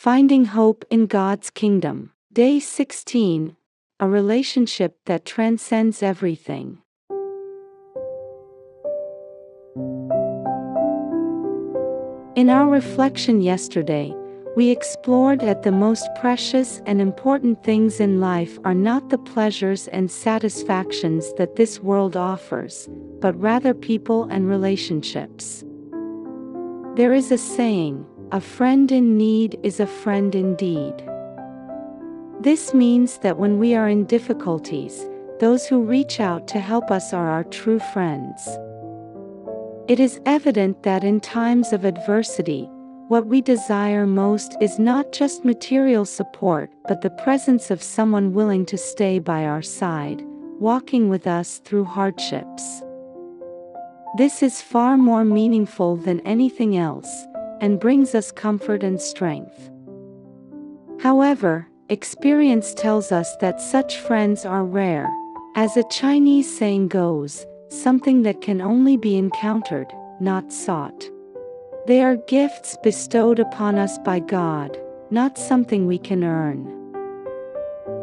Finding Hope in God's Kingdom. Day 16. A relationship that transcends everything. In our reflection yesterday, we explored that the most precious and important things in life are not the pleasures and satisfactions that this world offers, but rather people and relationships. There is a saying, "A friend in need is a friend indeed." This means that when we are in difficulties, those who reach out to help us are our true friends. It is evident that in times of adversity, what we desire most is not just material support but the presence of someone willing to stay by our side, walking with us through hardships. This is far more meaningful than anything else, and brings us comfort and strength. However, experience tells us that such friends are rare. As a Chinese saying goes, something that can only be encountered, not sought. They are gifts bestowed upon us by God, not something we can earn.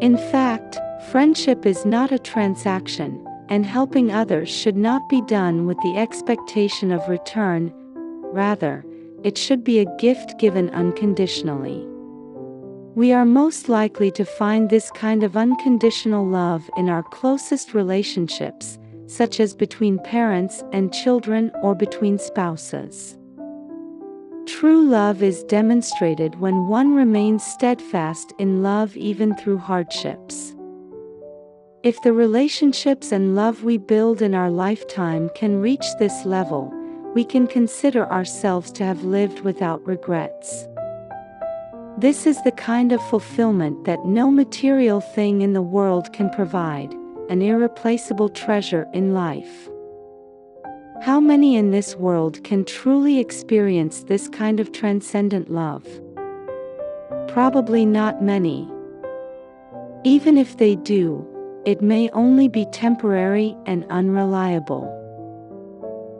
In fact, friendship is not a transaction, and helping others should not be done with the expectation of return. Rather, it should be a gift given unconditionally. We are most likely to find this kind of unconditional love in our closest relationships, such as between parents and children or between spouses. True love is demonstrated when one remains steadfast in love even through hardships. If the relationships and love we build in our lifetime can reach this level, we can consider ourselves to have lived without regrets. This is the kind of fulfillment that no material thing in the world can provide, an irreplaceable treasure in life. How many in this world can truly experience this kind of transcendent love? Probably not many. Even if they do, it may only be temporary and unreliable.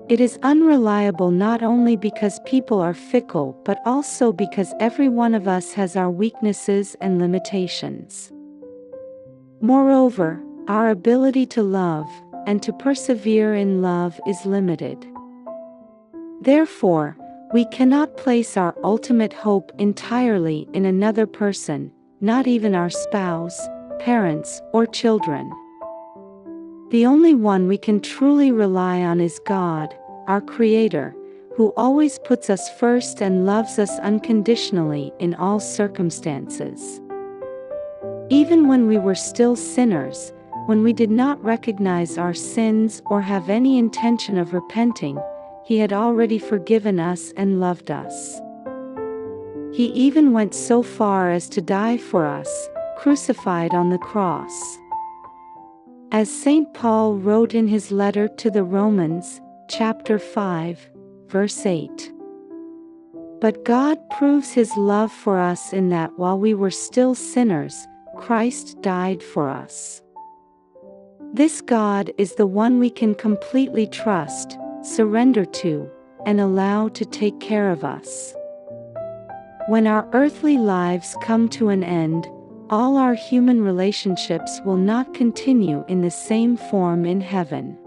It is unreliable not only because people are fickle but also because every one of us has our weaknesses and limitations. Moreover, our ability to love and to persevere in love is limited. Therefore, we cannot place our ultimate hope entirely in another person, not even our spouse, parents, or children. The only one we can truly rely on is God, our Creator, who always puts us first and loves us unconditionally in all circumstances. Even when we were still sinners, when we did not recognize our sins or have any intention of repenting, He had already forgiven us and loved us. He even went so far as to die for us, crucified on the cross. As St. Paul wrote in his letter to the Romans, chapter 5, verse 8. But God proves His love for us in that while we were still sinners, Christ died for us. This God is the one we can completely trust, surrender to, and allow to take care of us. When our earthly lives come to an end, all our human relationships will not continue in the same form in heaven.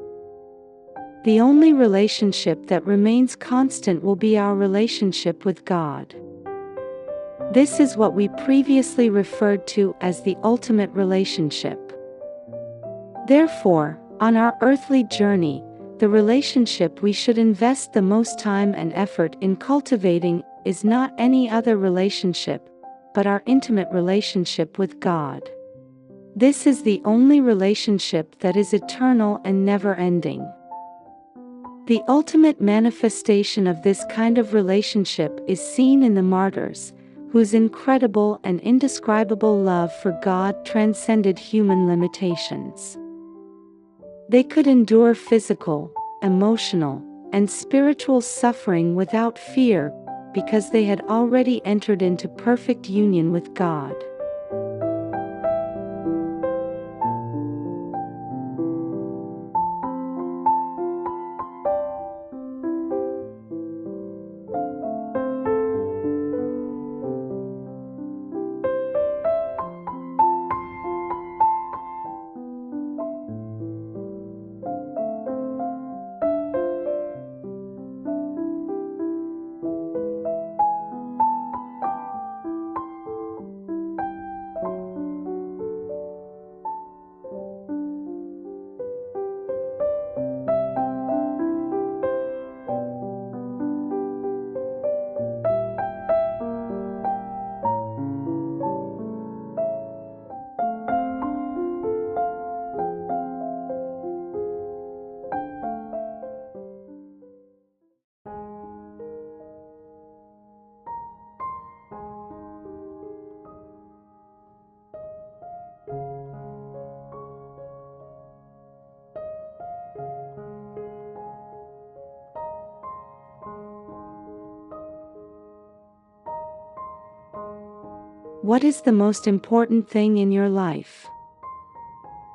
The only relationship that remains constant will be our relationship with God. This is what we previously referred to as the ultimate relationship. Therefore, on our earthly journey, the relationship we should invest the most time and effort in cultivating is not any other relationship, but our intimate relationship with God. This is the only relationship that is eternal and never-ending. The ultimate manifestation of this kind of relationship is seen in the martyrs, whose incredible and indescribable love for God transcended human limitations. They could endure physical, emotional, and spiritual suffering without fear because they had already entered into perfect union with God. What is the most important thing in your life?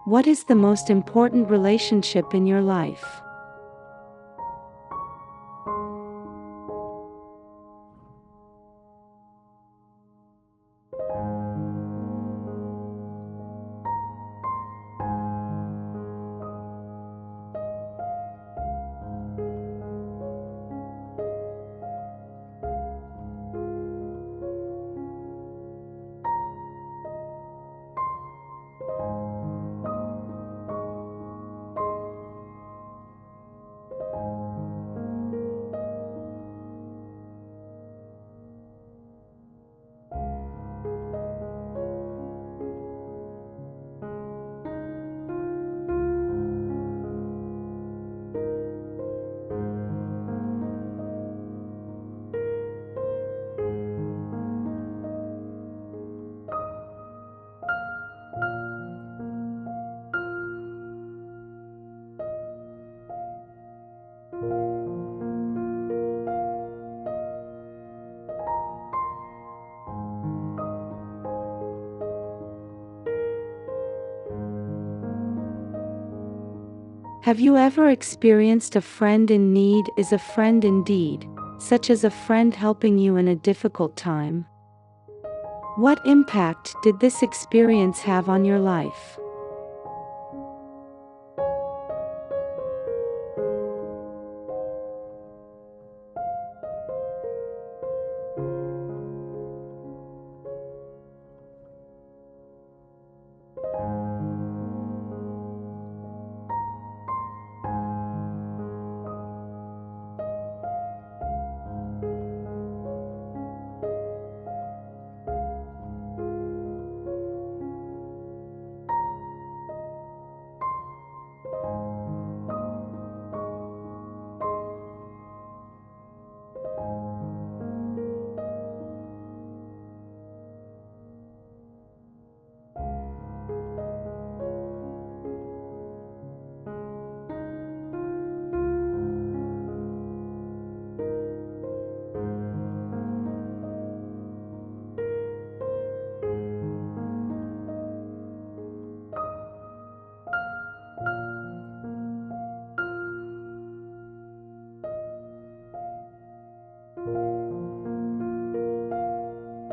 What is the most important relationship in your life? Have you ever experienced a friend in need is a friend indeed, such as a friend helping you in a difficult time? What impact did this experience have on your life?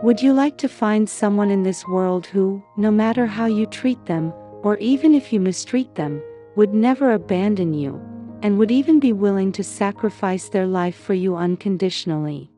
Would you like to find someone in this world who, no matter how you treat them, or even if you mistreat them, would never abandon you, and would even be willing to sacrifice their life for you unconditionally?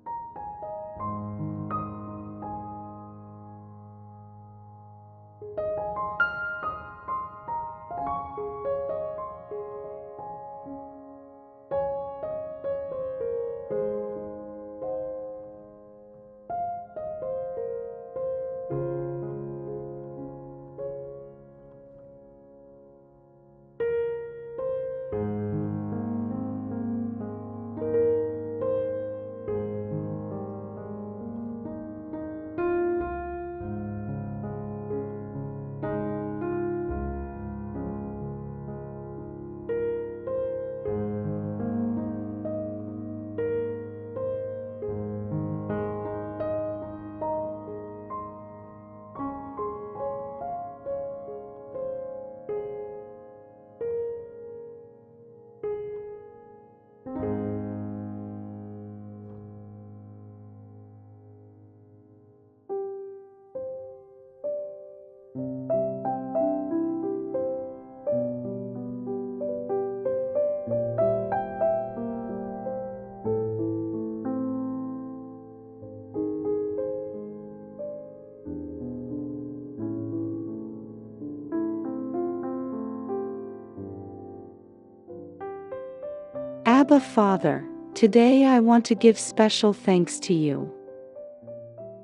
Abba Father, today I want to give special thanks to you.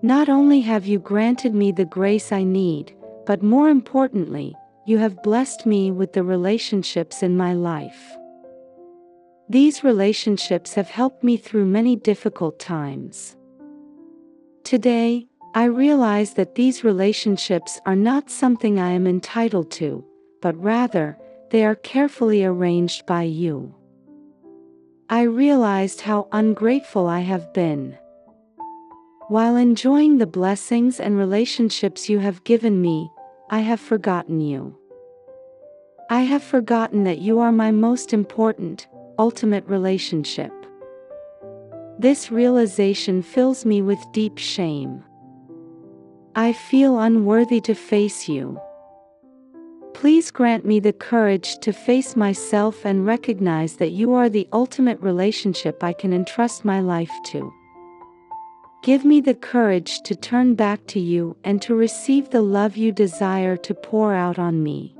Not only have you granted me the grace I need, but more importantly, you have blessed me with the relationships in my life. These relationships have helped me through many difficult times. Today, I realize that these relationships are not something I am entitled to, but rather, they are carefully arranged by you. I realized how ungrateful I have been. While enjoying the blessings and relationships you have given me, I have forgotten you. I have forgotten that you are my most important, ultimate relationship. This realization fills me with deep shame. I feel unworthy to face you. Please grant me the courage to face myself and recognize that you are the ultimate relationship I can entrust my life to. Give me the courage to turn back to you and to receive the love you desire to pour out on me.